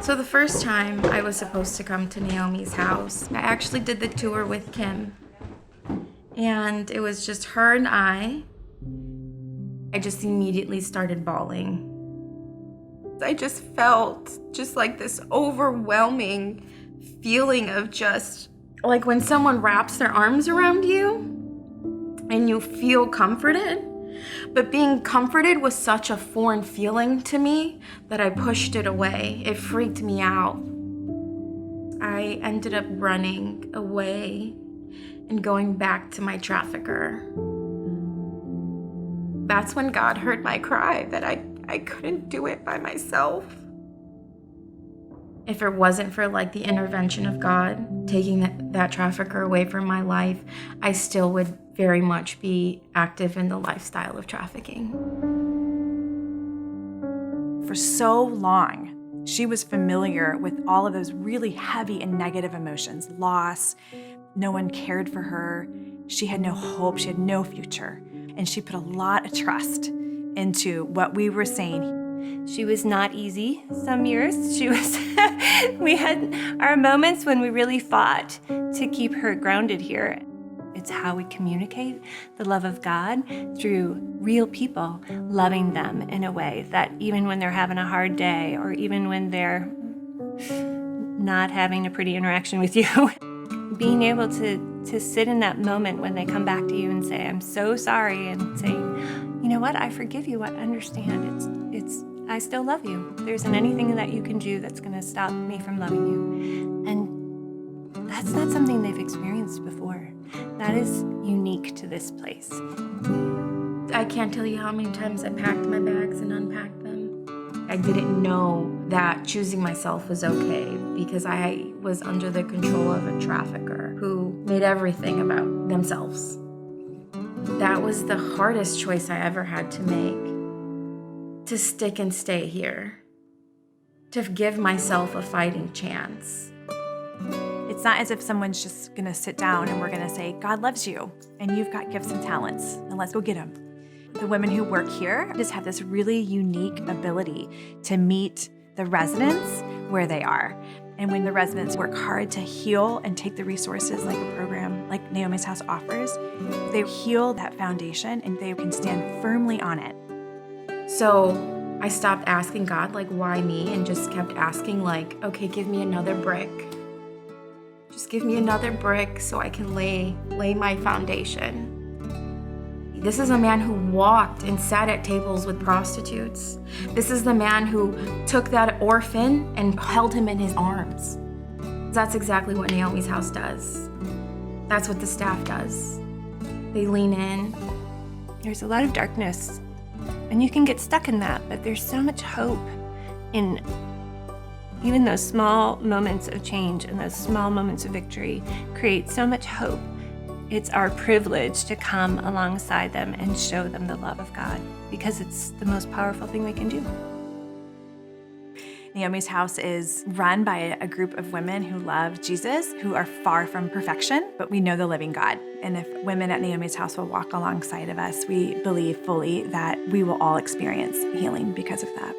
So the first time I was supposed to come to Naomi's house, I actually did the tour with Kim. And it was just her and I. I just immediately started bawling. I just felt just like this overwhelming feeling of just like when someone wraps their arms around you and you feel comforted. But being comforted was such a foreign feeling to me that I pushed it away. It freaked me out. I ended up running away and going back to my trafficker. That's when God heard my cry that I couldn't do it by myself. If it wasn't for like the intervention of God, taking that trafficker away from my life, I still would very much be active in the lifestyle of trafficking. For so long, she was familiar with all of those really heavy and negative emotions, loss, no one cared for her, she had no hope, she had no future. And she put a lot of trust into what we were saying. She was not easy some years. She was, we had our moments when we really fought to keep her grounded here. It's how we communicate the love of God through real people, loving them in a way that even when they're having a hard day or even when they're not having a pretty interaction with you, being able to sit in that moment when they come back to you and say, I'm so sorry, and saying, you know what, I forgive you, I understand, I still love you. There isn't anything that you can do that's gonna stop me from loving you. And that's not something they've experienced before. That is unique to this place. I can't tell you how many times I packed my bags and unpacked them. I didn't know that choosing myself was okay because I was under the control of a trafficker who made everything about themselves. That was the hardest choice I ever had to make, to stick and stay here, to give myself a fighting chance. It's not as if someone's just gonna sit down and we're gonna say, God loves you and you've got gifts and talents and let's go get them. The women who work here just have this really unique ability to meet the residents where they are. And when the residents work hard to heal and take the resources like a program like Naomi's House offers, they heal that foundation and they can stand firmly on it. So I stopped asking God, like, why me? And just kept asking, like, okay, give me another brick. Just give me another brick so I can lay my foundation. This is a man who walked and sat at tables with prostitutes. This is the man who took that orphan and held him in his arms. That's exactly what Naomi's House does. That's what the staff does. They lean in. There's a lot of darkness, and you can get stuck in that, but there's so much hope in even those small moments of change and those small moments of victory create so much hope. It's our privilege to come alongside them and show them the love of God because it's the most powerful thing we can do. Naomi's House is run by a group of women who love Jesus, who are far from perfection, but we know the living God. And if women at Naomi's House will walk alongside of us, we believe fully that we will all experience healing because of that.